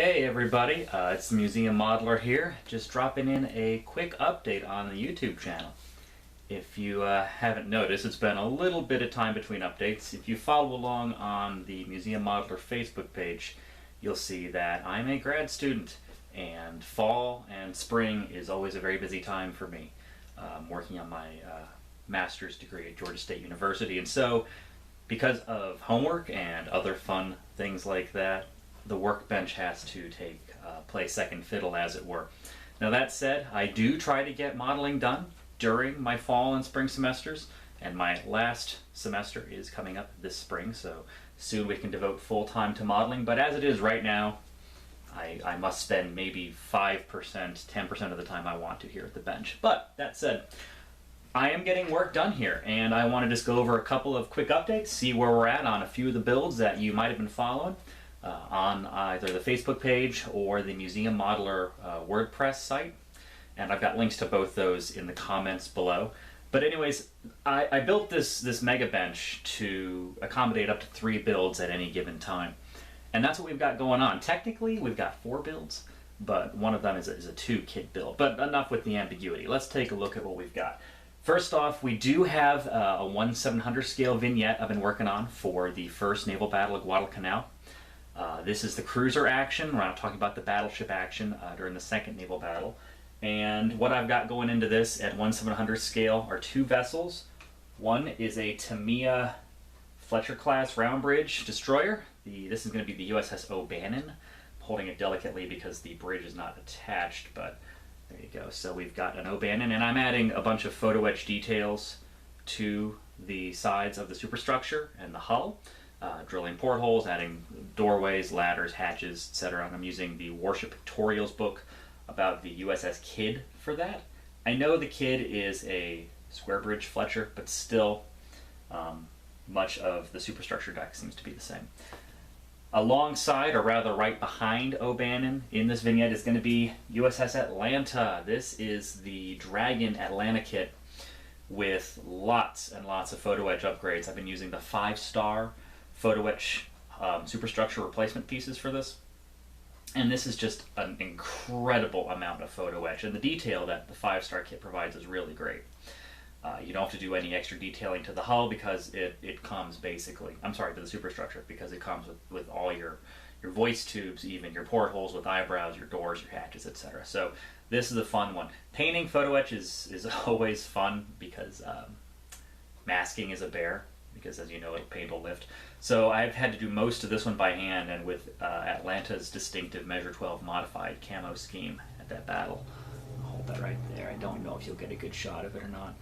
Hey everybody, it's the Museum Modeler here, just dropping in a quick update on the YouTube channel. If you haven't noticed, it's been a little bit of time between updates. If you follow along on the Museum Modeler Facebook page, you'll see that I'm a grad student, and fall and spring is always a very busy time for me. I'm working on my master's degree at Georgia State University, and so because of homework and other fun things like that, the Workbench has to play second fiddle, as it were. Now that said, I do try to get modeling done during my fall and spring semesters, and my last semester is coming up this spring, so soon we can devote full time to modeling. But as it is right now, I must spend maybe 5%, 10% of the time I want to here at the bench. But that said, I am getting work done here, and I want to just go over a couple of quick updates, see where we're at on a few of the builds that you might have been following on either the Facebook page or the Museum Modeler WordPress site. And I've got links to both those in the comments below. But anyways, I built this mega bench to accommodate up to 3 builds at any given time. And that's what we've got going on. Technically, we've got 4 builds, but one of them is a 2-kit build. But enough with the ambiguity. Let's take a look at what we've got. First off, we do have a 1/700 scale vignette I've been working on for the first naval battle of Guadalcanal. This is the cruiser action. We're not talking about the battleship action during the second naval battle. And what I've got going into this at 1/700 scale are 2 vessels. One is a Tamiya Fletcher class round bridge destroyer. This is going to be the USS O'Bannon. I'm holding it delicately because the bridge is not attached, but there you go. So we've got an O'Bannon, and I'm adding a bunch of photo etch details to the sides of the superstructure and the hull. Drilling portholes, adding doorways, ladders, hatches, etc. And I'm using the Warship Pictorials book about the USS Kidd for that. I know the Kidd is a square bridge Fletcher, but still much of the superstructure deck seems to be the same. Alongside, or rather right behind O'Bannon in this vignette, is going to be USS Atlanta. This is the Dragon Atlanta kit with lots and lots of photo etch upgrades. I've been using the 5-star photo etch superstructure replacement pieces for this. And this is just an incredible amount of photo etch. And the detail that the 5-star kit provides is really great. You don't have to do any extra detailing to the hull because it comes basically, I'm sorry, to the superstructure, because it comes with all your voice tubes, even your portholes with eyebrows, your doors, your hatches, etc. So this is a fun one. Painting photo etch is always fun because masking is a bear, because as you know, paint will lift. So I've had to do most of this one by hand, and with Atlanta's distinctive Measure 12 modified camo scheme at that battle. I'll hold that right there. I don't know if you'll get a good shot of it or not,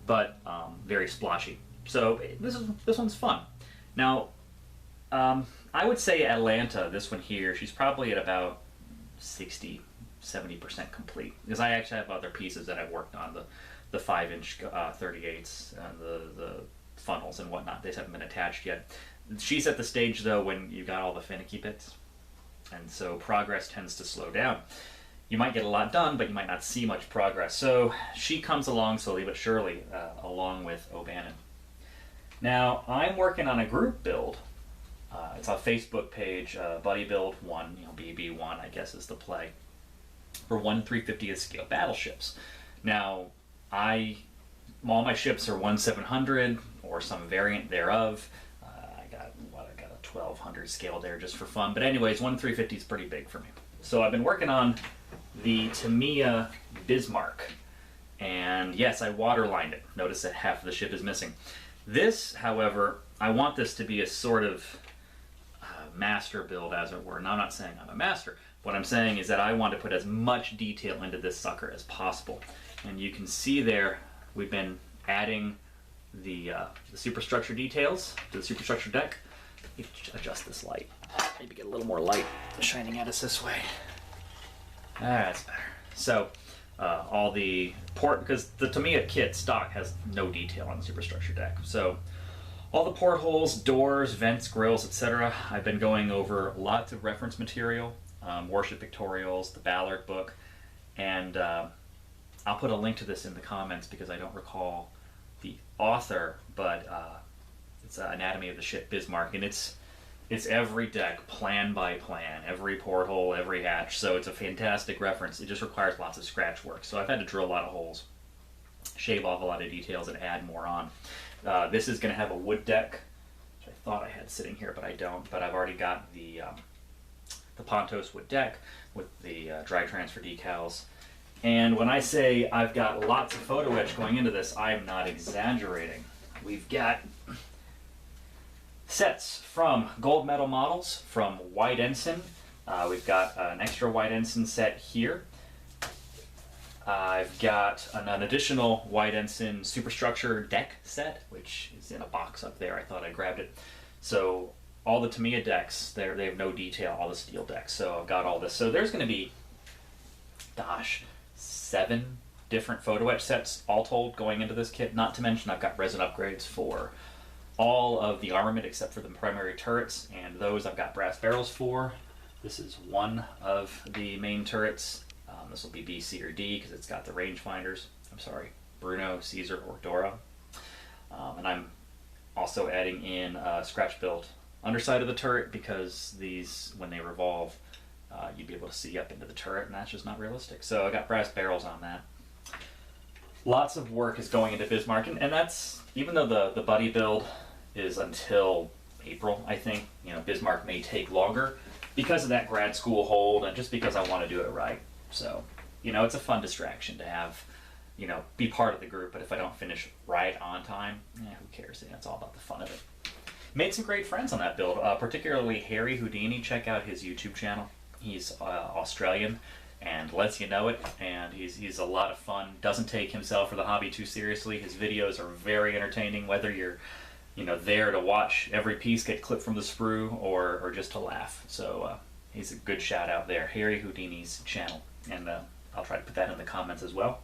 but very splotchy. So this one's fun. Now, I would say Atlanta, this one here, she's probably at about 60-70% complete, because I actually have other pieces that I've worked on, the 5-inch 38s and the funnels and whatnot. They haven't been attached yet. She's at the stage though when you got all the finicky bits, and so progress tends to slow down. You might get a lot done, but you might not see much progress. So she comes along slowly but surely, along with O'Bannon. Now I'm working on a group build. It's a Facebook page, Buddy Build 1, BB1 I guess is the play, for 1/350th scale battleships. Now all my ships are 1/700 or some variant thereof. I got a 1200 scale there just for fun. But anyways, 1/350 is pretty big for me. So I've been working on the Tamiya Bismarck, and yes, I waterlined it. Notice that half of the ship is missing. This, however, I want this to be a sort of master build, as it were. Now I'm not saying I'm a master. What I'm saying is that I want to put as much detail into this sucker as possible. And you can see there, we've been adding the superstructure details to the superstructure deck. Let me adjust this light. Maybe get a little more light shining at us this way. That's better. So all the because the Tamiya kit stock has no detail on the superstructure deck. So all the portholes, doors, vents, grills, etc. I've been going over lots of reference material, Warship Pictorials, the Ballard book, and I'll put a link to this in the comments because I don't recall the author, but it's Anatomy of the Ship Bismarck, and it's It's every deck, plan by plan, every porthole, every hatch. So it's a fantastic reference. It just requires lots of scratch work. So I've had to drill a lot of holes, shave off a lot of details, and add more on. This is going to have a wood deck, which I thought I had sitting here, but I don't. But I've already got the Pontos wood deck with the dry transfer decals. And when I say I've got lots of photo etch going into this, I'm not exaggerating. We've got sets from gold medal models, from White Ensign. We've got an extra White Ensign set here. I've got an additional White Ensign superstructure deck set, which is in a box up there. I thought I grabbed it. So all the Tamiya decks, they have no detail, all the steel decks. So I've got all this. So there's going to be, gosh, 7 different photo etch sets all told going into this kit. Not to mention I've got resin upgrades for all of the armament except for the primary turrets, and those I've got brass barrels for. This is one of the main turrets. This will be B, C, or D because it's got the rangefinders. I'm sorry, Bruno, Caesar, or Dora. And I'm also adding in a scratch built underside of the turret because these, when they revolve, you'd be able to see up into the turret, and that's just not realistic. So I got brass barrels on that. Lots of work is going into Bismarck, and that's, even though the buddy build is until April, I think, Bismarck may take longer because of that grad school hold and just because I want to do it right. So, it's a fun distraction to have, be part of the group, but if I don't finish right on time, who cares? It's all about the fun of it. Made some great friends on that build, particularly Harry Houdini. Check out his YouTube channel. He's Australian and lets you know it, and he's a lot of fun. Doesn't take himself or the hobby too seriously. His videos are very entertaining, whether you're there to watch every piece get clipped from the sprue or just to laugh. So he's a good shout out there, Harry Houdini's channel, and I'll try to put that in the comments as well.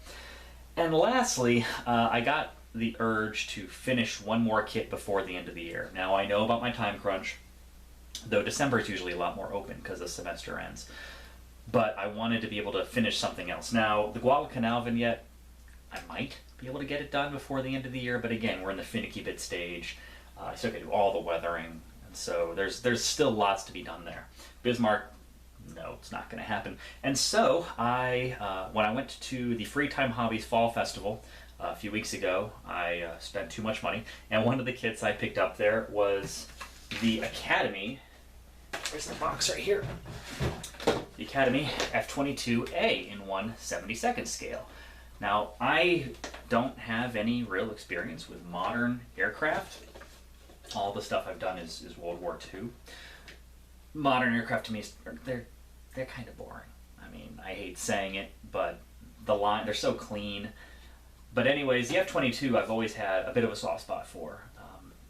And lastly, I got the urge to finish one more kit before the end of the year. Now I know about my time crunch, though December is usually a lot more open because the semester ends. But I wanted to be able to finish something else. Now, the Guadalcanal vignette, I might be able to get it done before the end of the year, but again, we're in the finicky bit stage. I still got to do all the weathering, and so there's still lots to be done there. Bismarck, no, it's not going to happen. And so when I went to the Free Time Hobbies Fall Festival a few weeks ago, I spent too much money, and one of the kits I picked up there was the Academy. Where's the box? Right here. The Academy F-22A in 1/72 scale. Now, I don't have any real experience with modern aircraft. All the stuff I've done is World War II. Modern aircraft to me, they're kind of boring. I mean, I hate saying it, but they're so clean. But anyways, the F-22 I've always had a bit of a soft spot for.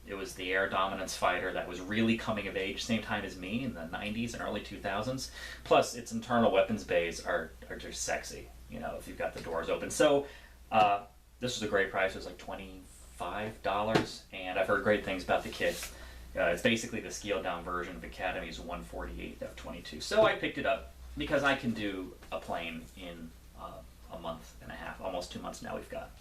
It was the air dominance fighter that was really coming of age same time as me in the 90s and early 2000s. Plus, its internal weapons bays are just sexy, if you've got the doors open. So this was a great price. It was like $25, and I've heard great things about the kit. It's basically the scaled down version of Academy's 148 F-22. So I picked it up because I can do a plane in a month and a half, almost 2 months now we've got.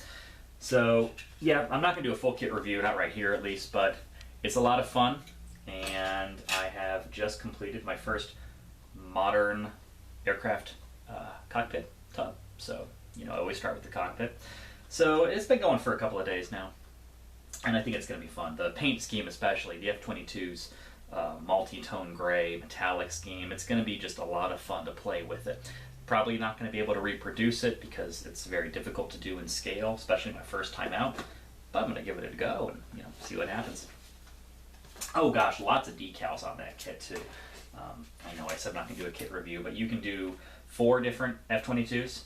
So yeah, I'm not going to do a full kit review, not right here at least, but it's a lot of fun, and I have just completed my first modern aircraft cockpit tub. So, I always start with the cockpit. So it's been going for a couple of days now, and I think it's going to be fun. The paint scheme especially, the F-22's multi-tone gray metallic scheme, it's going to be just a lot of fun to play with it. Probably not going to be able to reproduce it because it's very difficult to do in scale, especially my first time out. But I'm going to give it a go and see what happens. Oh gosh, lots of decals on that kit too. I know I said I'm not going to do a kit review, but you can do 4 different F-22s,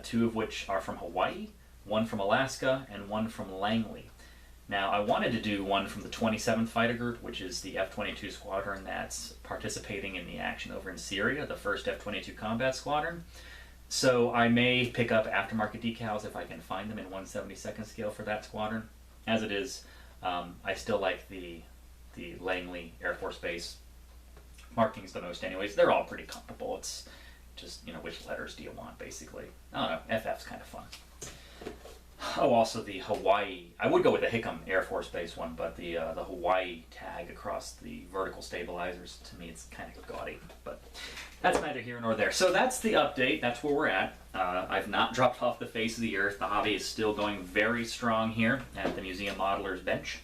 2 of which are from Hawaii, 1 from Alaska, and 1 from Langley. Now, I wanted to do one from the 27th Fighter Group, which is the F-22 squadron that's participating in the action over in Syria, the 1st F-22 Combat Squadron. So I may pick up aftermarket decals if I can find them in 1/72 scale for that squadron. As it is, I still like the Langley Air Force Base markings the most anyways. They're all pretty comparable. It's just, which letters do you want, basically. I don't know, FF's kind of fun. Oh, also the Hawaii. I would go with the Hickam Air Force Base one, but the Hawaii tag across the vertical stabilizers, to me, it's kind of gaudy. But that's neither here nor there. So that's the update. That's where we're at. I've not dropped off the face of the earth. The hobby is still going very strong here at the Museum Modeler's Bench.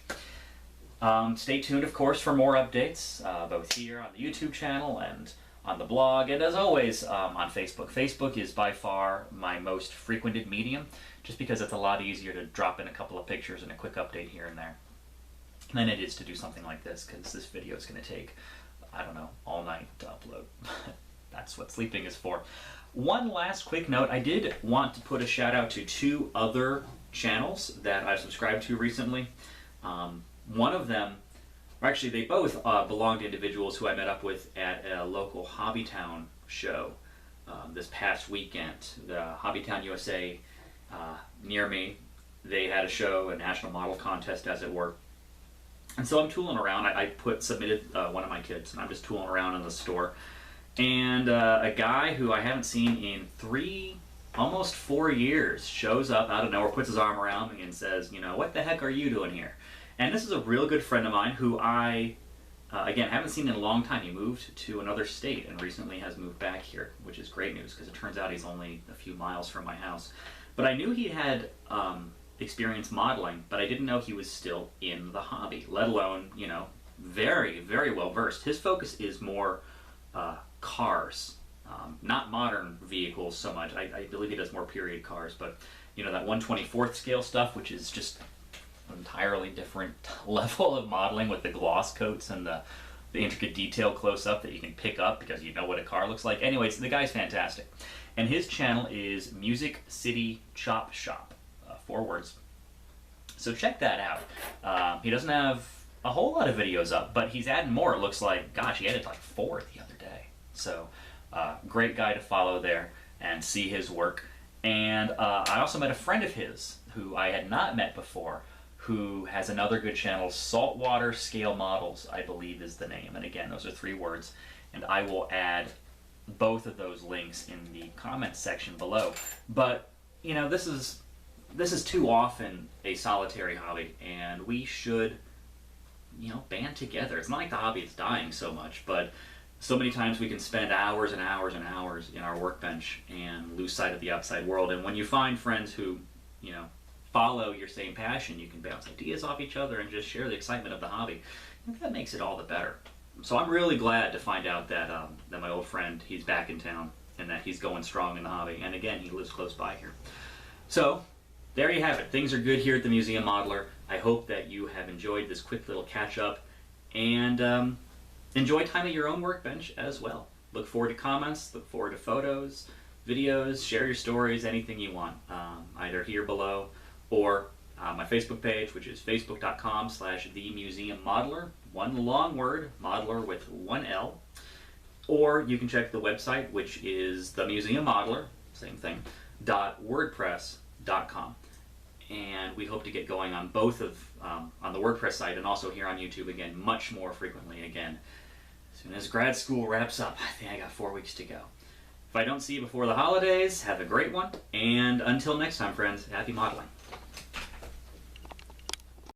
Stay tuned, of course, for more updates, both here on the YouTube channel and on the blog, and as always, on Facebook. Facebook is by far my most frequented medium, just because it's a lot easier to drop in a couple of pictures and a quick update here and there than it is to do something like this, because this video is going to take, I don't know, all night to upload. That's what sleeping is for. One last quick note, I did want to put a shout out to 2 other channels that I've subscribed to recently. One of them, or actually they both belong to individuals who I met up with at a local Hobbytown show this past weekend. The Hobbytown USA near me, they had a show, a national model contest as it were. And so I'm tooling around. I submitted one of my kits, and I'm just tooling around in the store. And a guy who I haven't seen in almost 4 years shows up out of nowhere, puts his arm around me and says, you know, what the heck are you doing here? And this is a real good friend of mine who I, again, haven't seen in a long time. He moved to another state and recently has moved back here, which is great news because it turns out he's only a few miles from my house. But I knew he had experience modeling, but I didn't know he was still in the hobby, let alone, you know, very, very well versed. His focus is more cars, not modern vehicles so much. I believe he does more period cars, but, you know, that 1/24th scale stuff, which is just entirely different level of modeling with the gloss coats and the intricate detail close up that you can pick up because you know what a car looks like. Anyways, the guy's fantastic. And his channel is Music City Chop Shop, 4 words. So check that out. He doesn't have a whole lot of videos up, but he's adding more. It looks like, gosh, he added like 4 the other day. So great guy to follow there and see his work. And I also met a friend of his who I had not met before, who has another good channel, Saltwater Scale Models, I believe is the name. And again, those are 3 words. And I will add both of those links in the comments section below. But, you know, this is too often a solitary hobby, and we should, you know, band together. It's not like the hobby is dying so much, but so many times we can spend hours and hours and hours in our workbench and lose sight of the outside world. And when you find friends who, you know, follow your same passion, you can bounce ideas off each other and just share the excitement of the hobby. I think that makes it all the better. So I'm really glad to find out that that my old friend, he's back in town and that he's going strong in the hobby. And again, he lives close by here. So there you have it. Things are good here at the Museum Modeler. I hope that you have enjoyed this quick little catch-up and enjoy time at your own workbench as well. Look forward to comments, look forward to photos, videos, share your stories, anything you want, either here below or my Facebook page, which is facebook.com/themuseummodeler, one long word, modeler with 1 L. Or you can check the website, which is themuseummodeler, same thing, .wordpress.com. And we hope to get going on both of, on the WordPress site and also here on YouTube again, much more frequently again. As soon as grad school wraps up, I think I got 4 weeks to go. If I don't see you before the holidays, have a great one. And until next time, friends, happy modeling.